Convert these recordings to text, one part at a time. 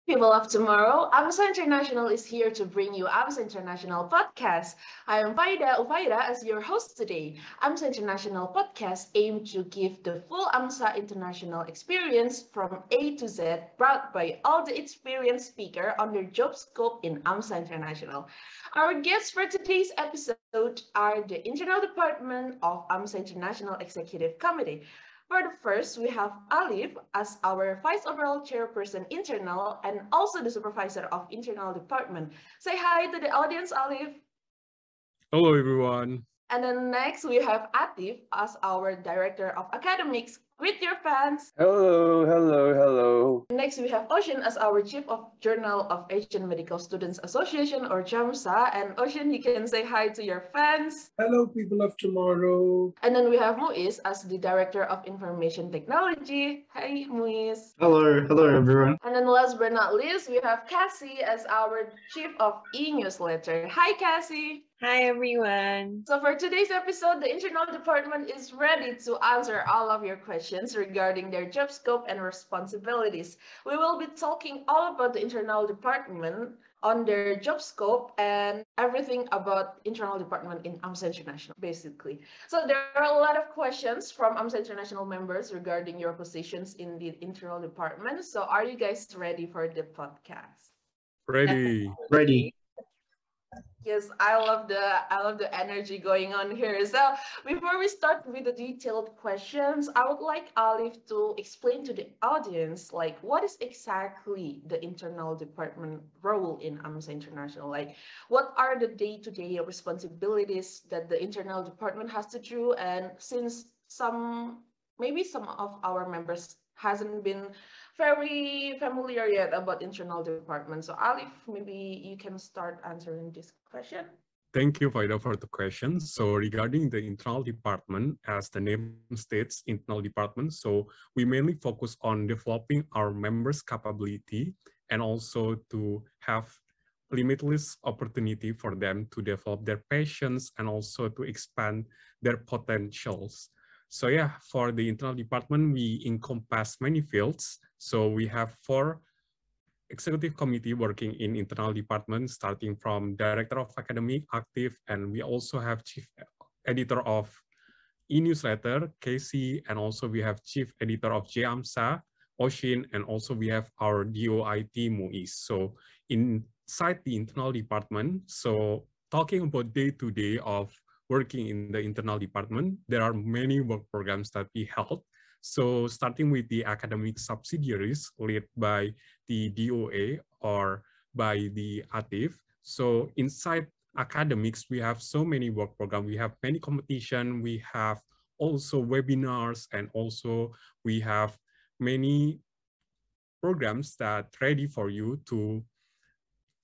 People of tomorrow, AMSA International is here to bring you AMSA International Podcast. I am Faida Ufaida as your host today. AMSA International Podcast aim to give the full AMSA International experience from A to Z, brought by all the experienced speaker on their job scope in AMSA International. Our guests for today's episode are the Internal Department of AMSA International Executive Committee. For the first, we have Alif as our Vice Overall Chairperson Internal and also the Supervisor of Internal Department. Say hi to the audience, Alif. Hello, everyone. And then next, we have Athif as our Director of Academics. Greet your fans. Hello. Next, we have Oshin as our Chief of Journal of Asian Medical Students Association, or JAMSA. And Oshin, you can say hi to your fans. Hello, people of tomorrow. And then we have Muiz as the Director of Information Technology. Hi, Muiz. Hello everyone. And then last but not least, we have Kassie as our Chief of eNewsletter. Hi, Kassie. Hi, everyone. So for today's episode, the Internal Department is ready to answer all of your questions regarding their job scope and responsibilities. We will be talking all about the Internal Department on their job scope and everything about Internal Department in AMSA International, basically. So there are a lot of questions from AMSA International members regarding your positions in the Internal Department. So are you guys ready for the podcast? Ready. Yes, I love the energy going on here. So before we start with the detailed questions, I would like Alif to explain to the audience, like, what is exactly the internal department role in AMSA International? Like, what are the day-to-day responsibilities that the internal department has to do? And since maybe some of our members hasn't been very familiar yet about internal department. So Alif, maybe you can start answering this question. Thank you, Faida, for the question. So regarding the internal department, as the name states, internal department, so we mainly focus on developing our members' capability and also to have limitless opportunity for them to develop their passions and also to expand their potentials. So yeah, for the internal department, we encompass many fields. So we have 4 executive committee working in internal department, starting from Director of Academic, Athif, and we also have Chief Editor of eNewsletter, Kassie, and also we have Chief Editor of JAMSA, Oshin, and also we have our DOIT, Muiz. So inside the internal department, so talking about day-to-day of working in the internal department, there are many work programs that we held. So starting with the academic subsidiaries led by the DOA or by the Athif. So inside academics, we have so many work programs. We have many competition. We have also webinars, and also we have many programs that ready for you to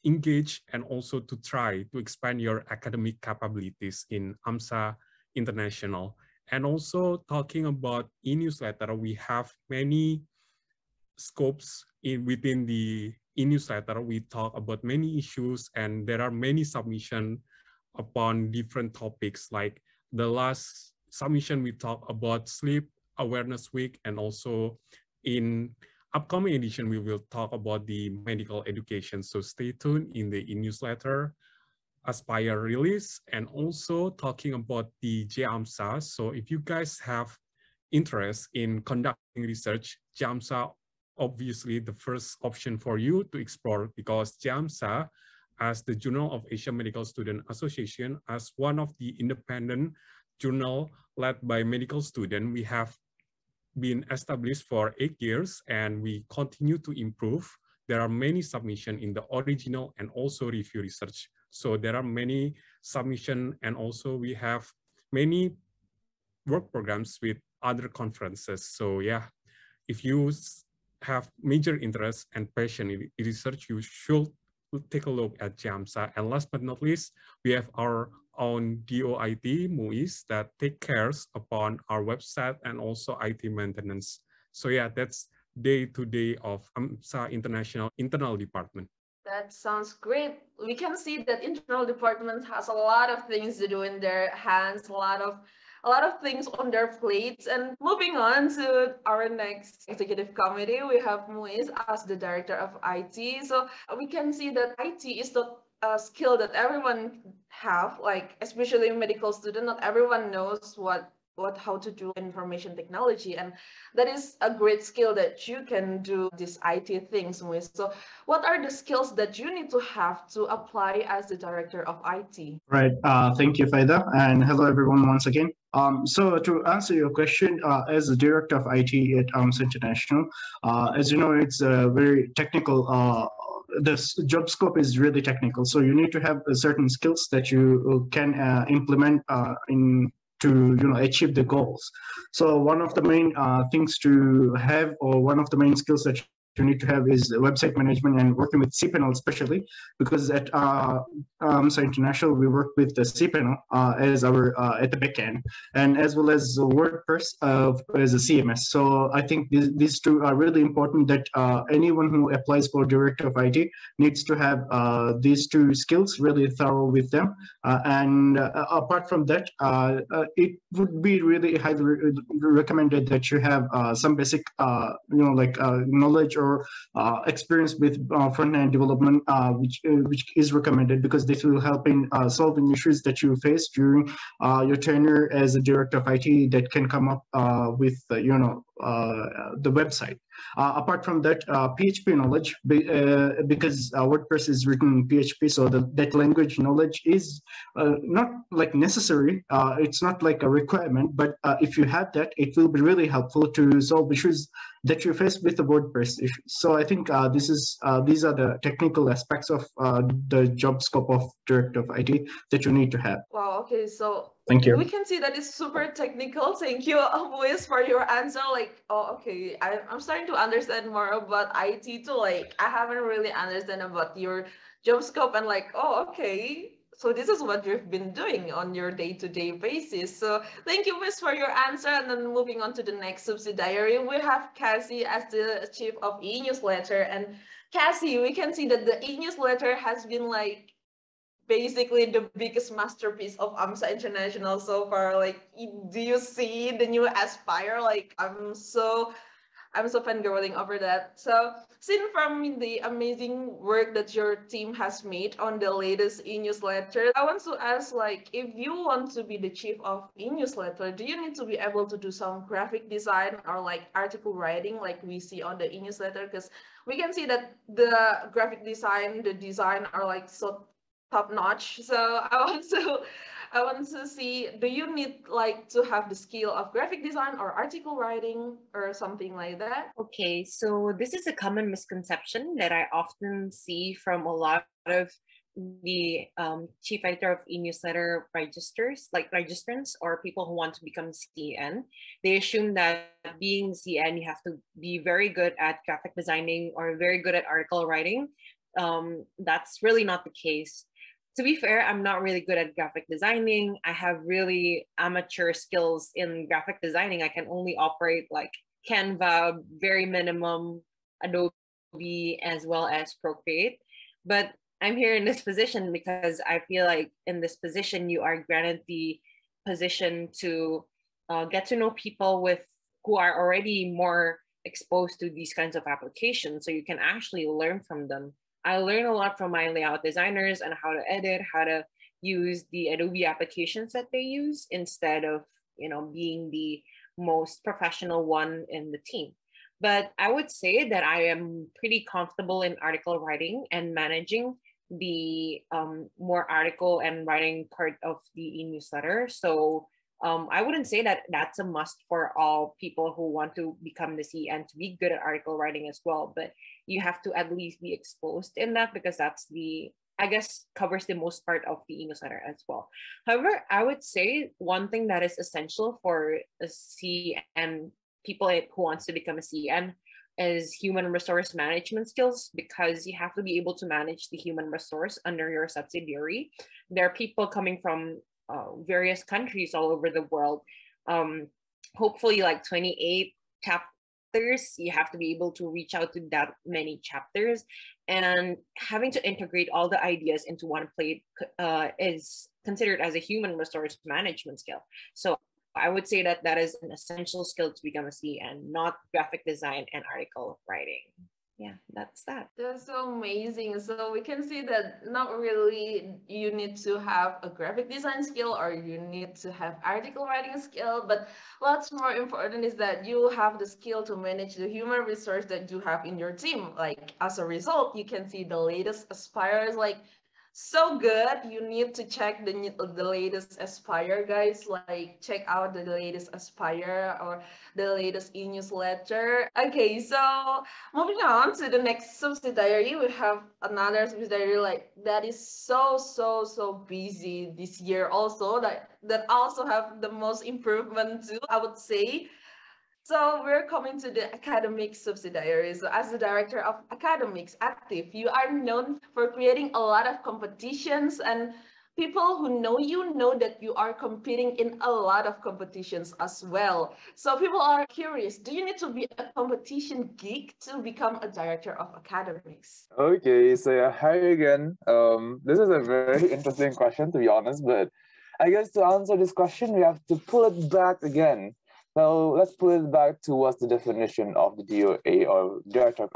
engage and also to try to expand your academic capabilities in AMSA International. And also talking about eNewsletter, we have many scopes within the eNewsletter. We talk about many issues and there are many submissions upon different topics. Like the last submission, we talk about Sleep Awareness Week, and also in upcoming edition, we will talk about the medical education. So stay tuned in the eNewsletter Aspire release, and also talking about the JAMSA. So if you guys have interest in conducting research, JAMSA obviously the first option for you to explore, because JAMSA, as the Journal of Asian Medical Student Association, as one of the independent journal led by medical students, we have been established for 8 years and we continue to improve. There are many submissions in the original and also review research. So there are many submissions, and also we have many work programs with other conferences. So yeah, if you have major interest and passion in research, you should take a look at JAMSA. And last but not least, we have our own DOIT, Muiz, that take cares upon our website and also IT maintenance. So yeah, that's day-to-day of AMSA International Internal Department. That sounds great. We can see that internal department has a lot of things to do in their hands, a lot of a lot of things on their plates. And moving on to our next executive committee, we have Muiz as the director of IT. So we can see that IT is not a skill that everyone have, like especially medical student. Not everyone knows how to do information technology, and that is a great skill that you can do these IT things with. So what are the skills that you need to have to apply as the director of IT? Right. Thank you, Faida, and hello everyone once again. So to answer your question, as the director of IT at AMSA International, as you know, it's a very technical. The job scope is really technical, so you need to have certain skills that you can implement in to achieve the goals. So one of the main things to have, or one of the main skills that you need to have, is website management and working with cPanel, especially because at AMSA International we work with the cPanel as our at the backend, and as well as WordPress as a CMS. So I think these two are really important, that anyone who applies for director of IT needs to have these two skills really thorough with them. And apart from that, it would be really highly recommended that you have some basic knowledge or experience with front-end development, which is recommended, because this will help in solving issues that you face during your tenure as a director of IT that can come up with the website. Apart from that, PHP knowledge, because WordPress is written in PHP, so that language knowledge is not like necessary. It's not like a requirement, but if you have that, it will be really helpful to solve issues that you face with the WordPress issues. So I think these are the technical aspects of the job scope of director of IT that you need to have. Wow, okay, so thank you. We can see that it's super technical. Thank you, Muiz, for your answer. Like, oh, okay, I'm starting to understand more about IT too. Like, I haven't really understand about your job scope, and like, oh, okay, so this is what you've been doing on your day-to-day basis. So thank you, Miss, for your answer. And then moving on to the next subsidiary, we have Kassie as the chief of eNewsletter. And Kassie, we can see that the eNewsletter has been like basically the biggest masterpiece of AMSA International so far. Like, do you see the new Aspire? Like, I'm so fangirling over that. So, seen from the amazing work that your team has made on the latest eNewsletter, I want to ask, like, if you want to be the chief of eNewsletter, do you need to be able to do some graphic design or like article writing, like we see on the eNewsletter? Because we can see that the graphic design, the design are like so top notch. So I want to see, do you need like to have the skill of graphic design or article writing or something like that? Okay, so this is a common misconception that I often see from a lot of the chief editor of eNewsletter registrants or people who want to become CN. They assume that being CN, you have to be very good at graphic designing or very good at article writing. That's really not the case. To be fair, I'm not really good at graphic designing. I have really amateur skills in graphic designing. I can only operate like Canva, very minimum, Adobe, as well as Procreate. But I'm here in this position because I feel like in this position, you are granted the position to get to know people who are already more exposed to these kinds of applications. So you can actually learn from them. I learned a lot from my layout designers and how to edit, how to use the Adobe applications that they use instead of, being the most professional one in the team. But I would say that I am pretty comfortable in article writing and managing the more article and writing part of the eNewsletter. So I wouldn't say that that's a must for all people who want to become the CN to be good at article writing as well. But you have to at least be exposed in that, because that's covers the most part of the eNewsletter as well. However, I would say one thing that is essential for a CN, people who wants to become a CN, is human resource management skills, because you have to be able to manage the human resource under your subsidiary. There are people coming from various countries all over the world. Hopefully like 28 chapters. You have to be able to reach out to that many chapters, and having to integrate all the ideas into one plate is considered as a human resource management skill. So I would say that that is an essential skill to become a CN, not graphic design and article writing. Yeah, that's that. That's so amazing. So we can see that not really you need to have a graphic design skill or you need to have article writing skill, but what's more important is that you have the skill to manage the human resource that you have in your team. Like as a result, you can see the latest aspires like so good. You need to check the latest Aspire, guys. Like check out the latest Aspire or the latest eNewsletter. Okay, so moving on to the next subsidiary, we have another subsidiary like that is so busy this year also that also have the most improvement too, I would say. So we're coming to the academic subsidiary. So as the director of academics, Athif, you are known for creating a lot of competitions, and people who know you know that you are competing in a lot of competitions as well. So people are curious, do you need to be a competition geek to become a director of academics? Okay, so yeah, hi again. This is a very interesting question, to be honest, but I guess to answer this question, we have to pull it back again. Now, let's pull it back to what's the definition of the DOA or Director of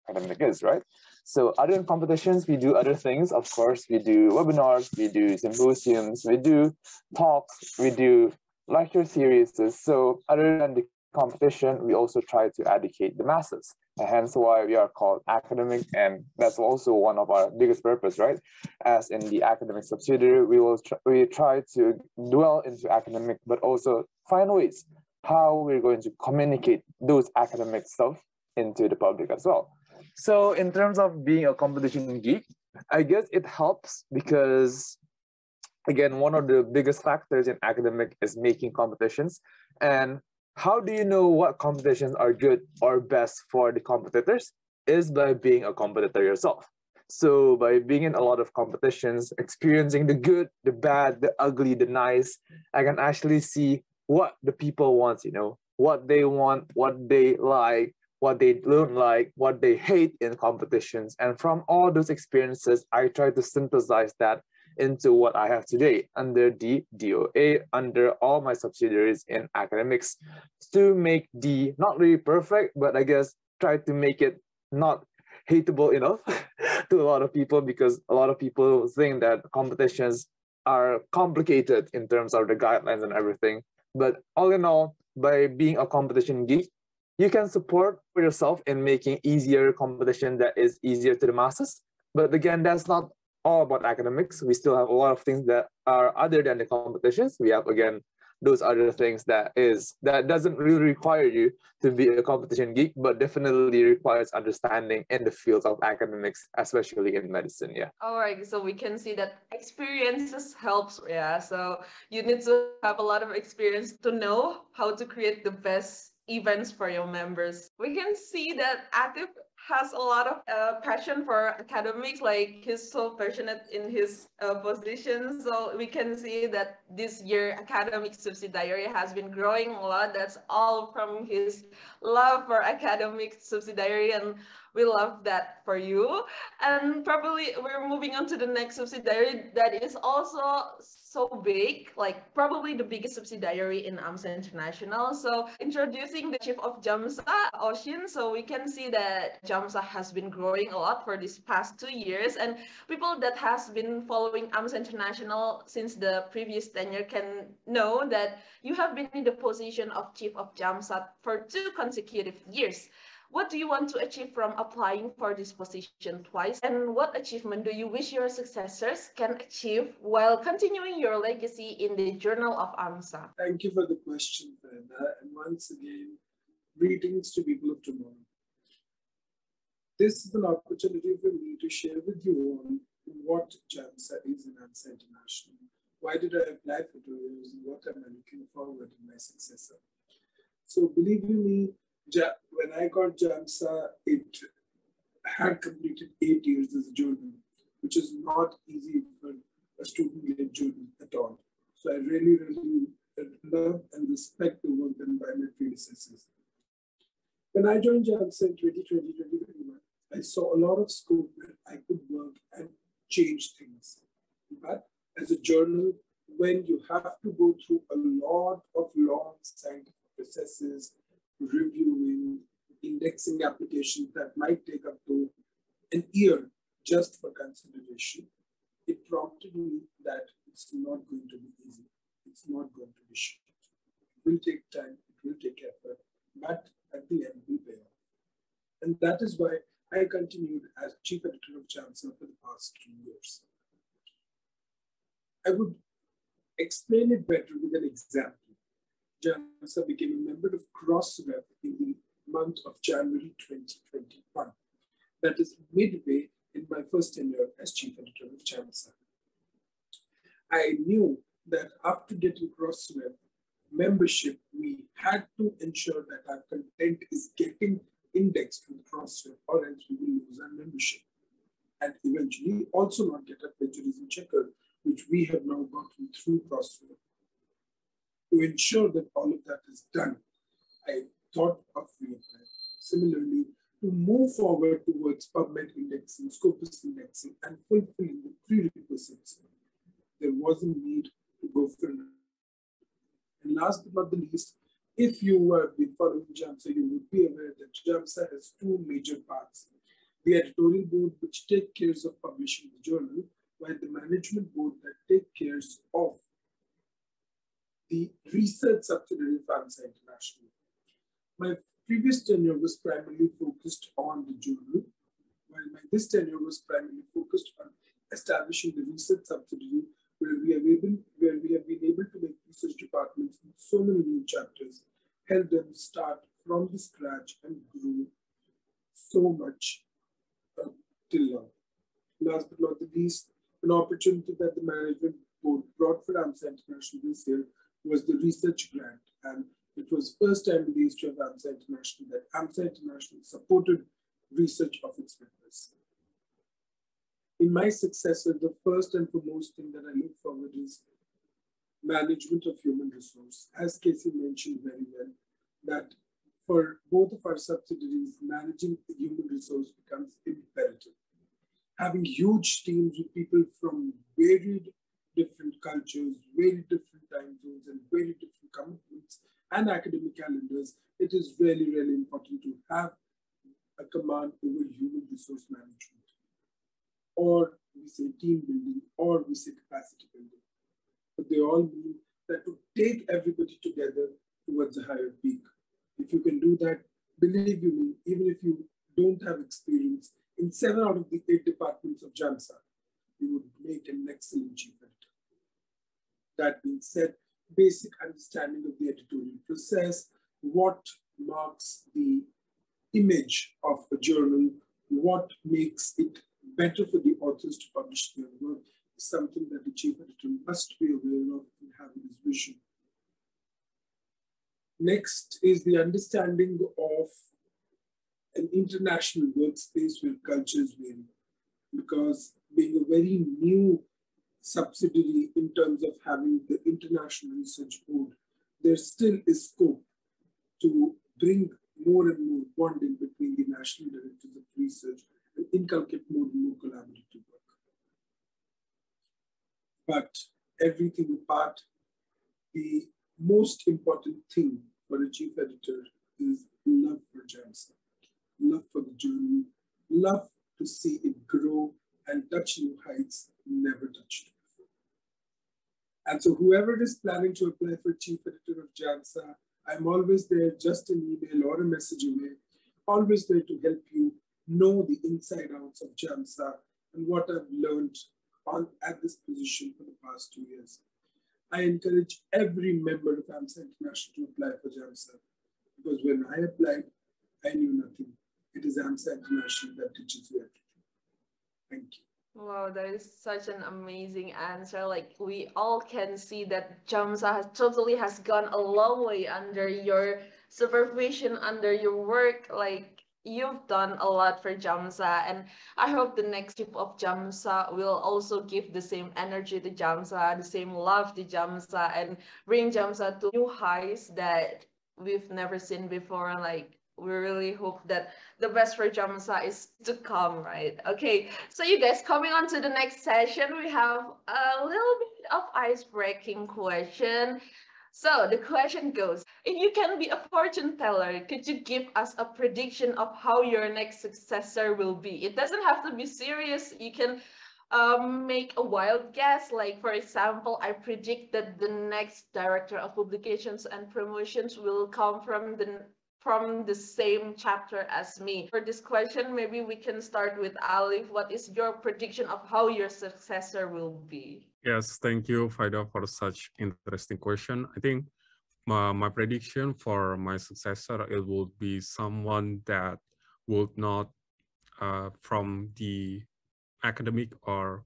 Academic is, right? So other than competitions, we do other things. Of course, we do webinars, we do symposiums, we do talks, we do lecture series. So other than the competition, we also try to educate the masses. And hence why we are called academic, and that's also one of our biggest purpose, right? As in the academic subsidiary, we try to dwell into academic, but also find ways how we're going to communicate those academic stuff into the public as well. So in terms of being a competition geek, I guess it helps because, again, one of the biggest factors in academic is making competitions. And how do you know what competitions are good or best for the competitors? Is by being a competitor yourself. So by being in a lot of competitions, experiencing the good, the bad, the ugly, the nice, I can actually see what the people want, what they want, what they like, what they don't like, what they hate in competitions. And from all those experiences, I try to synthesize that into what I have today under the DOA, under all my subsidiaries in academics, to make the not really perfect, but I guess try to make it not hateable enough to a lot of people, because a lot of people think that competitions are complicated in terms of the guidelines and everything. But all in all, by being a competition geek, you can support yourself in making easier competition that is easier to the masses. But again, that's not all about academics. We still have a lot of things that are other than the competitions. We have, again, those other things that doesn't really require you to be a competition geek, but definitely requires understanding in the field of academics, especially in medicine. Yeah. All right, so we can see that experiences helps. Yeah, so you need to have a lot of experience to know how to create the best events for your members. We can see that Athif has a lot of passion for academics, like he's so passionate in his position. So we can see that this year academic subsidiary has been growing a lot. That's all from his love for academic subsidiary, and we love that for you. And probably we're moving on to the next subsidiary that is also so big, like probably the biggest subsidiary in AMSA International. So introducing the chief of JAMSA, Oshin. So we can see that JAMSA has been growing a lot for these past 2 years, and people that has been following AMSA International since the previous tenure can know that you have been in the position of chief of JAMSA for 2 consecutive years. What do you want to achieve from applying for this position twice? And what achievement do you wish your successors can achieve while continuing your legacy in the Journal of AMSA? Thank you for the question, Brenda. And once again, greetings to people of tomorrow. This is an opportunity for me to share with you all what JAMSA is in AMSA International. Why did I apply for 2 years, and what am I looking forward in my successor? So believe you me, when I got JAMSA, it had completed 8 years as a journal, which is not easy for a student-led journal at all. So I really, really love and respect the work done by my predecessors. When I joined JAMSA in 2020-2021, I saw a lot of scope where I could work and change things. But as a journal, when you have to go through a lot of long scientific processes, reviewing, indexing applications that might take up to an year just for consideration, it prompted me that it's not going to be easy. It's not going to be short. It will take time, it will take effort, but at the end will pay off. And that is why I continued as Chief Editor of JAMSA for the past 2 years. I would explain it better with an example. JAMSA became a member of Crossref in the month of January 2021. That is midway in my first tenure as Chief Editor of JAMSA. I knew that after getting Crossref membership, we had to ensure that our content is getting indexed with Crossref, or else we will lose our membership. And eventually also not get a plagiarism checker, which we have now gotten through Crossref. To ensure that all of that is done, I thought of reapplying. Similarly, to move forward towards PubMed indexing, Scopus indexing, and fulfilling the prerequisites, there was a need to go for it. And last but not the least, if you have been following JAMSA, you would be aware that JAMSA has two major parts. The editorial board, which take care of publishing the journal, while the management board that take care of the research subsidiary of AMSA International. My previous tenure was primarily focused on the journal, while this tenure was primarily focused on establishing the research subsidiary, where we have been able to make research departments in so many new chapters, help them start from the scratch and grow so much till now. Last but not the least, an opportunity that the management board brought for AMSA International this year was the research grant, and it was the first time in the history of AMSA International that AMSA International supported research of its members. In my successor, the first and foremost thing that I look forward is management of human resource. As Kassie mentioned very well, that for both of our subsidiaries, managing the human resource becomes imperative. Having huge teams with people from varied different cultures, very different time zones, and very different commitments and academic calendars, it is really, really important to have a command over human resource management. Or we say team building, or we say capacity building. But they all mean that to take everybody together towards a higher peak. If you can do that, believe you me, even if you don't have experience in 7 out of the 8 departments of JAMSA, you would make an excellent chief editor. That being said, basic understanding of the editorial process, what marks the image of a journal, what makes it better for the authors to publish their work, is something that the chief editor must be aware of in having his vision. Next is the understanding of an international workspace where cultures vary, because being a very new subsidiary in terms of having the International Research Board, there still is scope to bring more and more bonding between the national directors of research and inculcate more and more collaborative work. But everything apart, the most important thing for a chief editor is love for JAMSA, love for the journal, love to see it grow and touch new heights never touched before. And so whoever is planning to apply for chief editor of JAMSA, I'm always there, just an email or a message away, always there to help you know the inside outs of JAMSA and what I've learned at this position for the past 2 years. I encourage every member of AMSA International to apply for JAMSA, because when I applied, I knew nothing. It is AMSA International that teaches you everything. Thank you. Wow, that is such an amazing answer. Like, we all can see that JAMSA has gone a long way under your supervision, under your work. Like, you've done a lot for JAMSA, and I hope the next chief of JAMSA will also give the same energy to JAMSA, the same love to JAMSA, and bring JAMSA to new heights that we've never seen before. Like, we really hope that the best for JAMSA is to come, right? Okay, so you guys, coming on to the next session, we have a little bit of ice-breaking question. So the question goes, if you can be a fortune teller, could you give us a prediction of how your next successor will be? It doesn't have to be serious. You can make a wild guess. Like, for example, I predict that the next director of publications and promotions will come from the same chapter as me. For this question, maybe we can start with Alif. What is your prediction of how your successor will be? Yes, thank you, Faida, for such interesting question. I think my prediction for my successor, it will be someone that would not from the academic or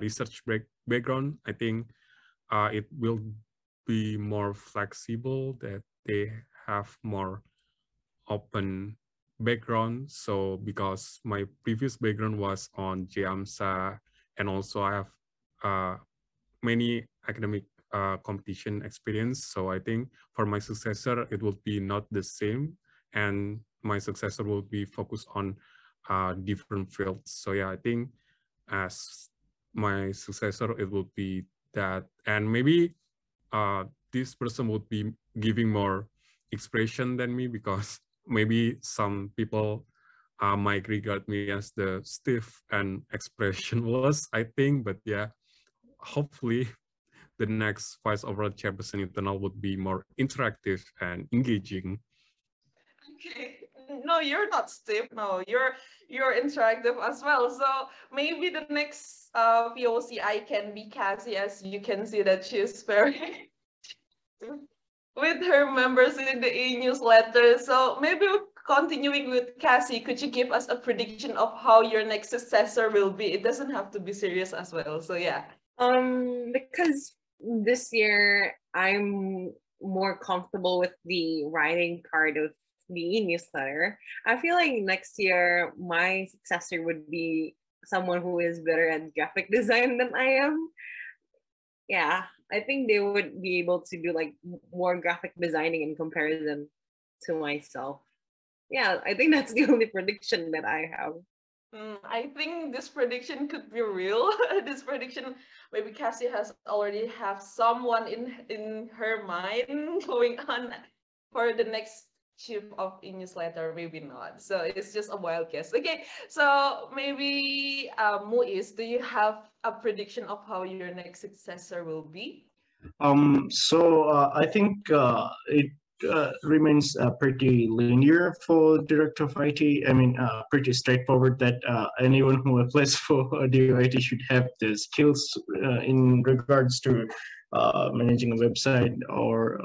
research background. I think it will be more flexible, that they have more open background. So because my previous background was on JAMSA, and also I have many academic competition experience. So I think for my successor, it will be not the same, and my successor will be focused on different fields. So yeah, I think as my successor, it will be that, and maybe this person would be giving more expression than me, because maybe some people might regard me as the stiff and expressionless, I think. But yeah, hopefully the next vice overall chairperson internal would be more interactive and engaging. Okay, no, you're not stiff. No, you're interactive as well. So maybe the next POCI can be Kassie, as you can see that she's very with her members in the eNewsletter. So maybe continuing with Kassie, could you give us a prediction of how your next successor will be? It doesn't have to be serious as well. So yeah. Because this year I'm more comfortable with the writing part of the eNewsletter, I feel like next year my successor would be someone who is better at graphic design than I am. Yeah, I think they would be able to do like more graphic designing in comparison to myself. Yeah, I think that's the only prediction that I have. I think this prediction could be real. This prediction, maybe Kassie has already have someone in her mind going on for the next chief of eNewsletter, maybe not. So it's just a wild guess. Okay, so maybe Muiz, do you have a prediction of how your next successor will be? I think it remains pretty linear for director of IT. I mean, pretty straightforward that anyone who applies for a DOIT should have the skills in regards to managing a website, or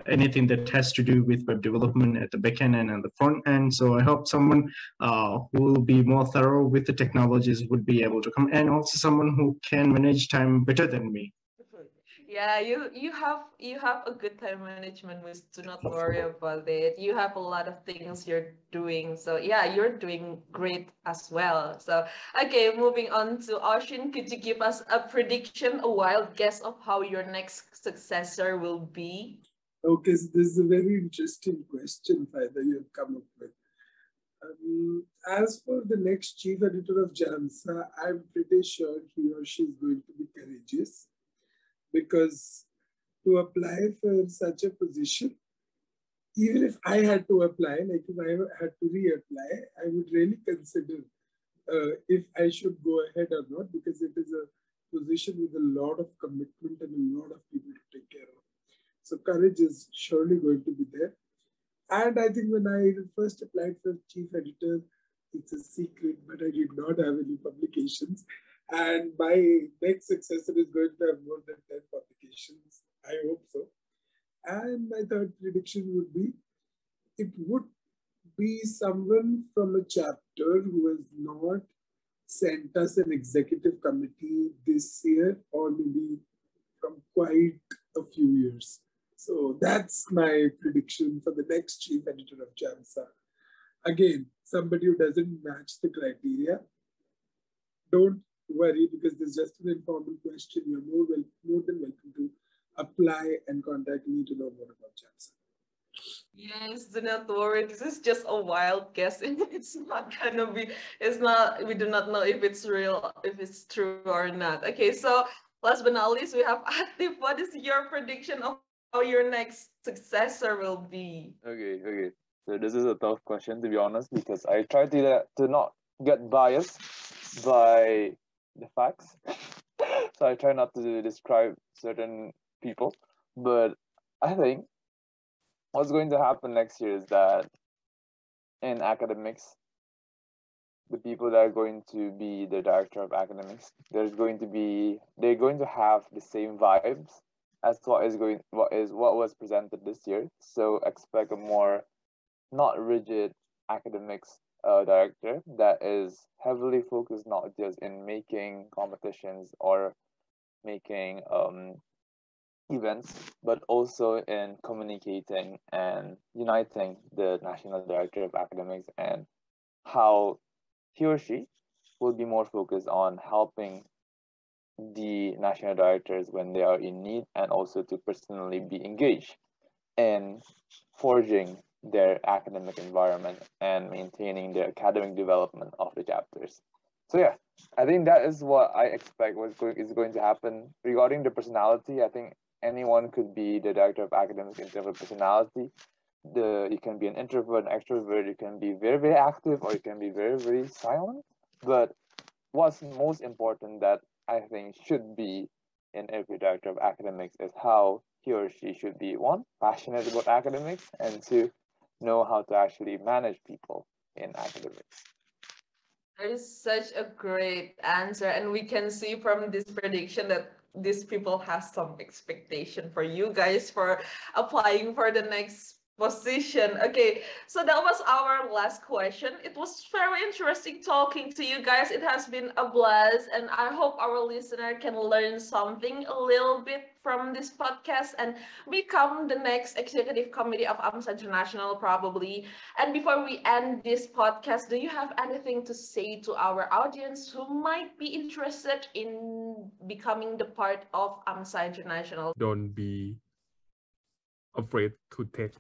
anything that has to do with web development at the back end and at the front end. So I hope someone who will be more thorough with the technologies would be able to come, and also someone who can manage time better than me. Yeah, you have a good time management, Miss. Do not worry about it. You have a lot of things you're doing. So yeah, you're doing great as well. So okay, moving on to Oshin, could you give us a prediction, a wild guess of how your next successor will be? Okay, so this is a very interesting question, Faida, you have come up with. As for the next chief editor of JAMSA, I'm pretty sure he or she is going to be courageous, because to apply for such a position, even if I had to apply, like if I had to reapply, I would really consider if I should go ahead or not, because it is a position with a lot of commitment and a lot of people to take care of. So courage is surely going to be there. And I think when I first applied for chief editor, it's a secret, but I did not have any publications. And my next successor is going to have more than 10 publications. I hope so. And my third prediction would be, it would be someone from a chapter who has not sent us an executive committee this year, or maybe from quite a few years. So that's my prediction for the next chief editor of JAMSA. Again, somebody who doesn't match the criteria, don't worry, because this is just an informal question. You're more than welcome to apply and contact me to know more about JAMSA. Yes, do not worry. This is just a wild guess. It's not gonna be, it's not, we do not know if it's real, if it's true or not. Okay, so last but not least, we have Athif. What is your prediction of how your next successor will be? Okay. So this is a tough question, to be honest, because I try to not get biased by the facts. So I try not to describe certain people, but I think what's going to happen next year is that in academics, the people that are going to be the director of academics, they're going to have the same vibes as what was presented this year. So expect a more not rigid academics director that is heavily focused not just in making competitions or making events, but also in communicating and uniting the national director of academics, and how he or she will be more focused on helping the national directors when they are in need, and also to personally be engaged in forging their academic environment and maintaining the academic development of the chapters. So yeah, I think that is what I expect is going to happen. Regarding the personality, I think anyone could be the director of academics in terms of personality. You can be an introvert, an extrovert, you can be very, very active, or you can be very, very silent. But what's most important that I think should be in every director of academics is how he or she should be, one, passionate about academics, and two, know how to actually manage people in academics. That is such a great answer, and we can see from this prediction that these people have some expectation for you guys for applying for the next position. Okay, so that was our last question. It was very interesting talking to you guys. It has been a blast, and I hope our listener can learn something a little bit from this podcast and become the next executive committee of AMSA International, probably. And before we end this podcast, do you have anything to say to our audience who might be interested in becoming the part of AMSA International? Don't be afraid to take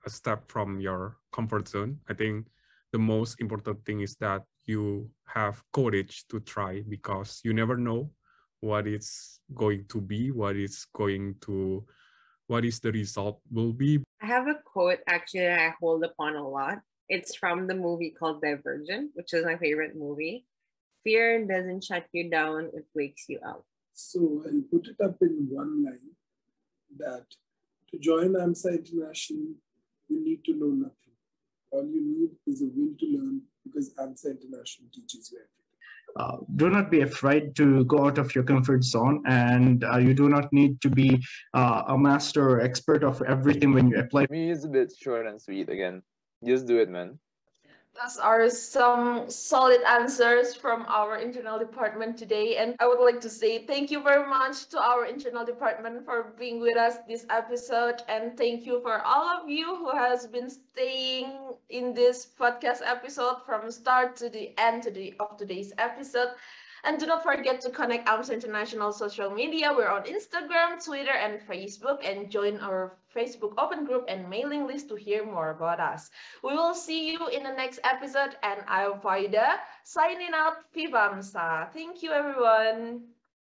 a step from your comfort zone. I think the most important thing is that you have courage to try, because you never know what it's going to be, what is the result will be. I have a quote actually that I hold upon a lot. It's from the movie called Divergent, which is my favorite movie. Fear doesn't shut you down, it wakes you up. So I'll put it up in one line that to join AMSA International, you need to know nothing. All you need is a will to learn, because AMSA International teaches you everything. Do not be afraid to go out of your comfort zone, and you do not need to be a master or expert of everything when you apply. Me is a bit short and sweet again. Just do it, man. Those are some solid answers from our internal department today. And I would like to say thank you very much to our internal department for being with us this episode. And thank you for all of you who has been staying in this podcast episode from start to the end of today's episode. And do not forget to connect AMSA International social media. We're on Instagram, Twitter, and Facebook. And join our Facebook open group and mailing list to hear more about us. We will see you in the next episode. And I'm Faida, signing out. Viva AMSA. Thank you, everyone.